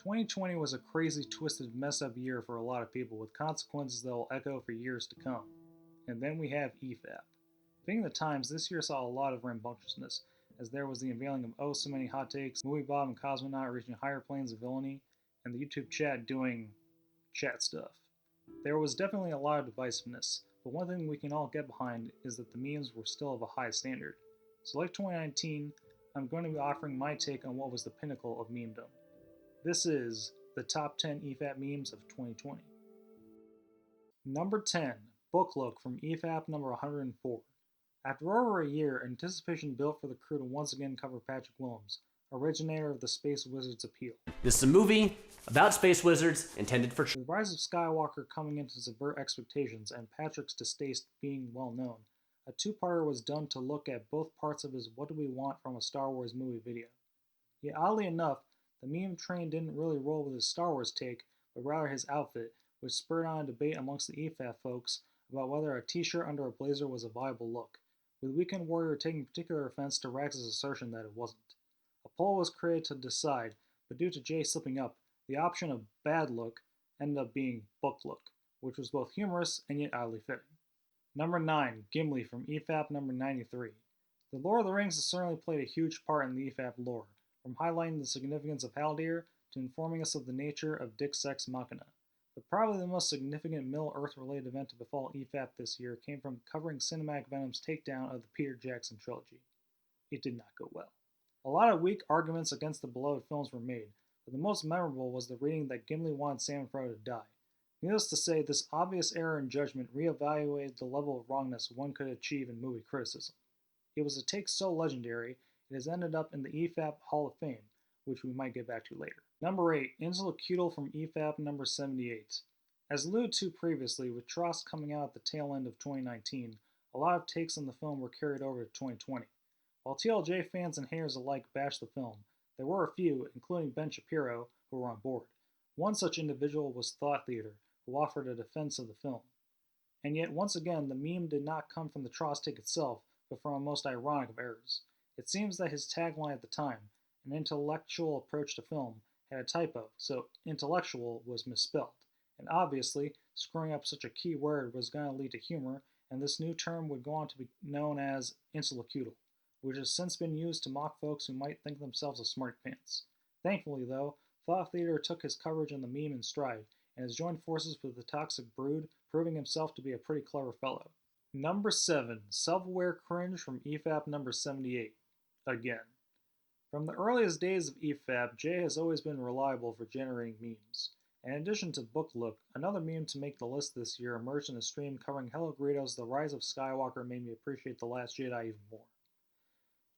2020 was a crazy, twisted, mess up year for a lot of people, with consequences that will echo for years to come. And then we have EFAP. Being the times, this year saw a lot of rambunctiousness, as there was the unveiling of oh so many hot takes, Movie Bob and Cosmonaut reaching higher planes of villainy, and the YouTube chat doing chat stuff. There was definitely a lot of divisiveness, but one thing we can all get behind is that the memes were still of a high standard. So like 2019, I'm going to be offering my take on what was the pinnacle of memedom. This is the top 10 EFAP memes of 2020. Number 10, Book Look from EFAP number 104. After over a year, anticipation built for the crew to once again cover Patrick Willems, originator of the Space Wizards appeal. This is a movie about space wizards intended for... With Rise of Skywalker coming in to subvert expectations and Patrick's distaste being well known, a two-parter was done to look at both parts of his what do we want from a Star Wars movie video. Yet oddly enough, the meme train didn't really roll with his Star Wars take, but rather his outfit, which spurred on a debate amongst the EFAP folks about whether a t-shirt under a blazer was a viable look, with Weekend Warrior taking particular offense to Rax's assertion that it wasn't. A poll was created to decide, but due to Jay slipping up, the option of bad look ended up being book look, which was both humorous and yet oddly fitting. Number 9, Gimli from EFAP number 93. The Lord of the Rings has certainly played a huge part in the EFAP lore, from highlighting the significance of Haldir to informing us of the nature of Dix Ex Machina. But probably the most significant Middle-earth related event to befall EFAP this year came from covering Cinematic Venom's takedown of the Peter Jackson trilogy. It did not go well. A lot of weak arguments against the beloved films were made, but the most memorable was the reading that Gimli wanted Sam and Frodo to die. Needless to say, this obvious error in judgment reevaluated the level of wrongness one could achieve in movie criticism. It was a take so legendary, it has ended up in the EFAP Hall of Fame, which we might get back to later. Number 8, Intellectual from EFAP number 78. As alluded to previously, with Trost coming out at the tail end of 2019, a lot of takes on the film were carried over to 2020. While TLJ fans and haters alike bashed the film, there were a few, including Ben Shapiro, who were on board. One such individual was Thought Leader, who offered a defense of the film. And yet, once again, the meme did not come from the Trost take itself, but from a most ironic of errors. It seems that his tagline at the time, an intellectual approach to film, had a typo, so intellectual was misspelled. And obviously, screwing up such a key word was going to lead to humor, and this new term would go on to be known as intellectual, which has since been used to mock folks who might think themselves a smart pants. Thankfully, though, Thought Leader took his coverage on the meme in stride, and has joined forces with the Toxic Brood, proving himself to be a pretty clever fellow. Number 7, Self-Aware Cringe from EFAP number 78. Again. From the earliest days of EFAP, Jay has always been reliable for generating memes. In addition to Book Look, another meme to make the list this year emerged in a stream covering Hello Greedo's The Rise of Skywalker made me appreciate The Last Jedi even more.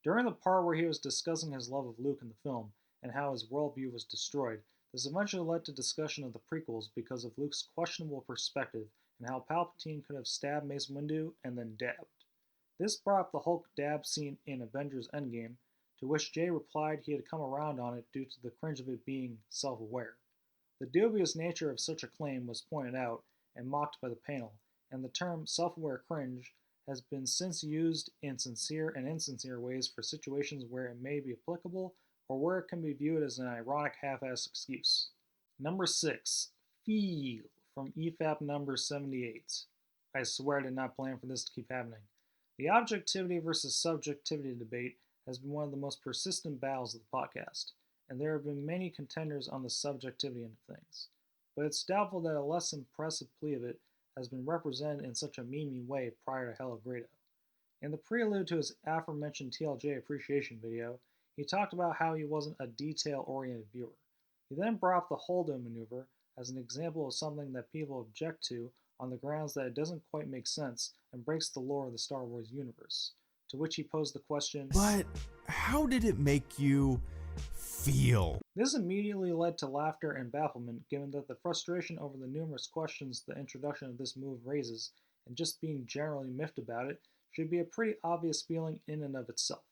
During the part where he was discussing his love of Luke in the film, and how his worldview was destroyed, this eventually led to discussion of the prequels because of Luke's questionable perspective and how Palpatine could have stabbed Mace Windu and then dabbed. This brought up the Hulk dab scene in Avengers Endgame, to which Jay replied he had come around on it due to the cringe of it being self-aware. The dubious nature of such a claim was pointed out and mocked by the panel, and the term self-aware cringe has been since used in sincere and insincere ways for situations where it may be applicable or where it can be viewed as an ironic half-assed excuse. Number 6, Feel from EFAP number 78. I swear I did not plan for this to keep happening. The objectivity versus subjectivity debate has been one of the most persistent battles of the podcast, and there have been many contenders on the subjectivity end of things. But it's doubtful that a less impressive plea of it has been represented in such a memey way prior to Hello Greedo. In the prelude to his aforementioned TLJ appreciation video, he talked about how he wasn't a detail-oriented viewer. He then brought up the Holdo maneuver as an example of something that people object to on the grounds that it doesn't quite make sense and breaks the lore of the Star Wars universe. To which he posed the question, but how did it make you feel? This immediately led to laughter and bafflement, given that the frustration over the numerous questions the introduction of this move raises, and just being generally miffed about it, should be a pretty obvious feeling in and of itself.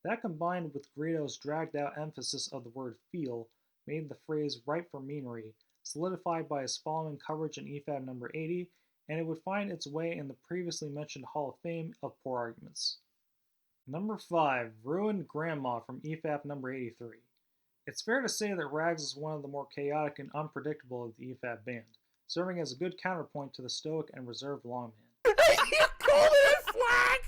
That combined with Greedo's dragged out emphasis of the word feel made the phrase ripe for memery, solidified by his following coverage in EFAP number 80, and it would find its way in the previously mentioned Hall of Fame of poor arguments. Number 5, Ruined Grandma from EFAP number 83. It's fair to say that Rags is one of the more chaotic and unpredictable of the EFAP band, serving as a good counterpoint to the stoic and reserved Longman. You called it a flag!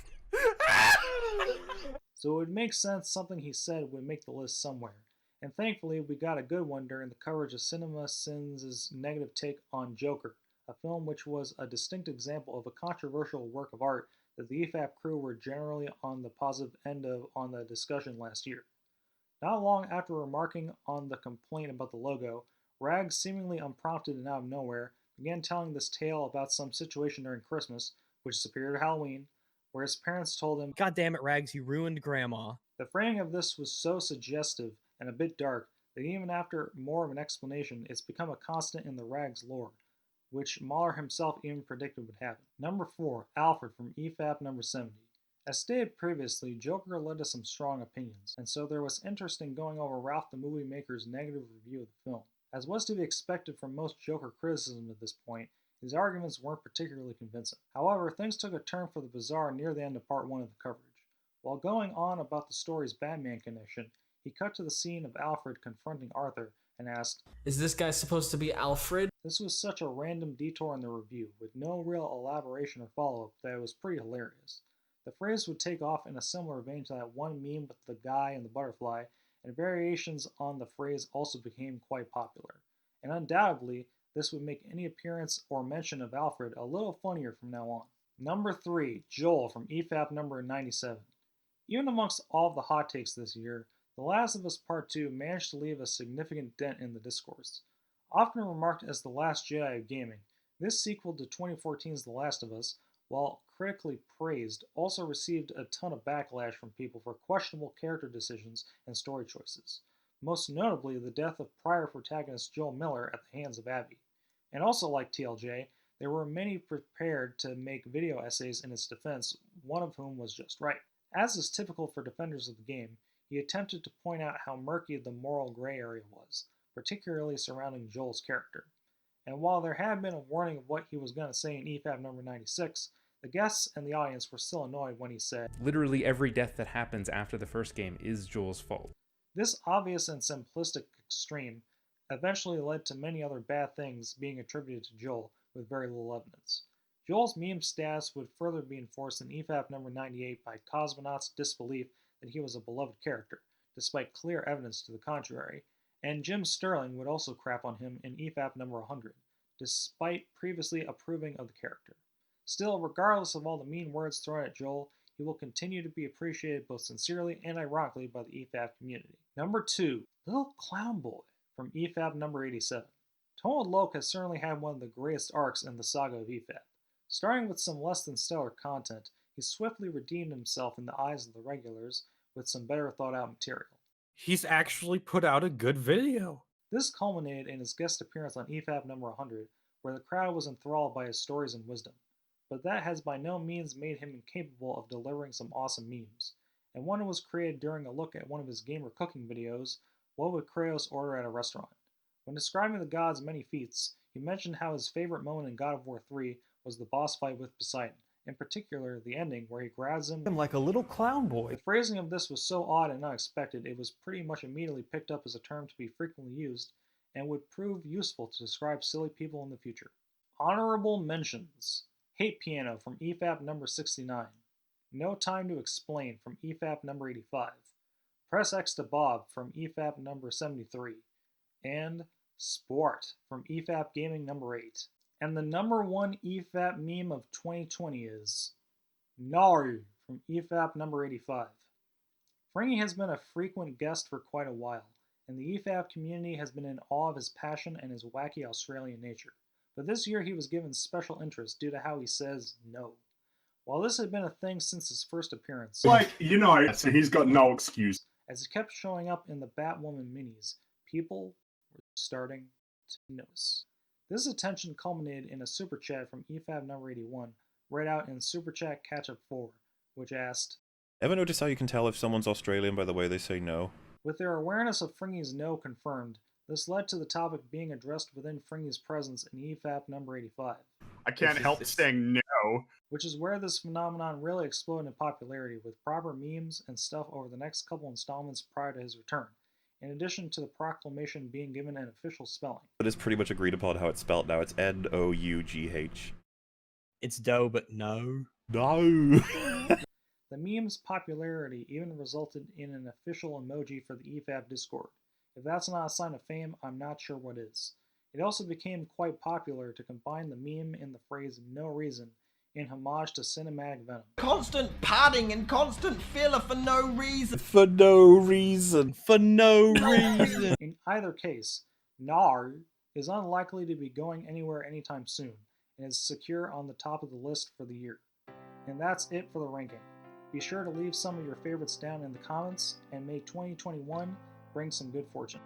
So it would make sense something he said would make the list somewhere. And thankfully, we got a good one during the coverage of Cinema Sins' negative take on Joker, a film which was a distinct example of a controversial work of art that the EFAP crew were generally on the positive end of on the discussion last year. Not long after remarking on the complaint about the logo, Rags, seemingly unprompted and out of nowhere, began telling this tale about some situation during Christmas, which is superior to Halloween, where his parents told him, God damn it, Rags, you ruined Grandma. The framing of this was so suggestive and a bit dark that even after more of an explanation, it's become a constant in the Rags lore, which Mahler himself even predicted would happen. Number 4, Alfred from EFAP number 70. As stated previously, Joker led to some strong opinions, and so there was interest in going over Ralph the Movie Maker's negative review of the film. As was to be expected from most Joker criticism at this point, his arguments weren't particularly convincing. However, things took a turn for the bizarre near the end of part 1 of the coverage. While going on about the story's Batman connection, he cut to the scene of Alfred confronting Arthur and asked, Is this guy supposed to be Alfred? This was such a random detour in the review, with no real elaboration or follow-up, that it was pretty hilarious. The phrase would take off in a similar vein to that one meme with the guy and the butterfly, and variations on the phrase also became quite popular. And undoubtedly, this would make any appearance or mention of Alfred a little funnier from now on. Number 3, Joel from EFAP number 97. Even amongst all of the hot takes this year, The Last of Us Part 2 managed to leave a significant dent in the discourse. Often remarked as the last Jedi of gaming, this sequel to 2014's The Last of Us, while critically praised, also received a ton of backlash from people for questionable character decisions and story choices, most notably the death of prior protagonist Joel Miller at the hands of Abby. And also like TLJ, there were many prepared to make video essays in its defense, one of whom was just right. As is typical for defenders of the game, he attempted to point out how murky the moral gray area was, particularly surrounding Joel's character. And while there had been a warning of what he was going to say in EFAP number 96, the guests and the audience were still annoyed when he said, Literally every death that happens after the first game is Joel's fault. This obvious and simplistic extreme eventually led to many other bad things being attributed to Joel with very little evidence. Joel's meme status would further be enforced in EFAP number 98 by Cosmonauts' disbelief that he was a beloved character, despite clear evidence to the contrary, and Jim Sterling would also crap on him in EFAP number 100, despite previously approving of the character. Still, regardless of all the mean words thrown at Joel, he will continue to be appreciated both sincerely and ironically by the EFAP community. Number 2, Little Clown Boy from EFAP number 87. Tonal Loke has certainly had one of the greatest arcs in the saga of EFAP. Starting with some less than stellar content, he swiftly redeemed himself in the eyes of the regulars with some better thought out material. He's actually put out a good video. This culminated in his guest appearance on EFAP number 100, where the crowd was enthralled by his stories and wisdom. But that has by no means made him incapable of delivering some awesome memes. And one was created during a look at one of his gamer cooking videos, What Would Kratos Order at a Restaurant? When describing the god's many feats, he mentioned how his favorite moment in God of War 3 was the boss fight with Poseidon, in particular the ending where he grabs him Like a little clown boy. The phrasing of this was so odd and unexpected, it was pretty much immediately picked up as a term to be frequently used, and would prove useful to describe silly people in the future. Honorable mentions. Hate Piano from EFAP number 69. No Time to Explain from EFAP number 85. Press X to Bob from EFAP number 73. And Sport from EFAP Gaming number 8. And the number 1 EFAP meme of 2020 is No from EFAP number 85. Frankie has been a frequent guest for quite a while, and the EFAP community has been in awe of his passion and his wacky Australian nature. But this year he was given special interest due to how he says no. While this had been a thing since his first appearance, So he's got no excuse. as he kept showing up in the Batwoman minis, people were starting to notice. This attention culminated in a super chat from EFAB number 81, read out in Super Chat Catch-Up 4, which asked, Ever notice how you can tell if someone's Australian by the way they say no? With their awareness of Fringy's no confirmed, this led to the topic being addressed within Fringy's presence in EFAP number 85. I can't help saying no. Which is where this phenomenon really exploded in popularity with proper memes and stuff over the next couple installments prior to his return. in addition to the proclamation being given an official spelling. But it's pretty much agreed upon how it's spelled now. It's N-O-U-G-H. It's dough, but no. No! The meme's popularity even resulted in an official emoji for the EFAP Discord. If that's not a sign of fame, I'm not sure what is. It also became quite popular to combine the meme in the phrase "no reason" in homage to cinematic Venom. Constant padding and constant filler for no reason. For no reason. For no reason. In either case, Nar is unlikely to be going anywhere anytime soon, and is secure on the top of the list for the year. And that's it for the ranking. Be sure to leave some of your favorites down in the comments, and may 2021 bring some good fortune.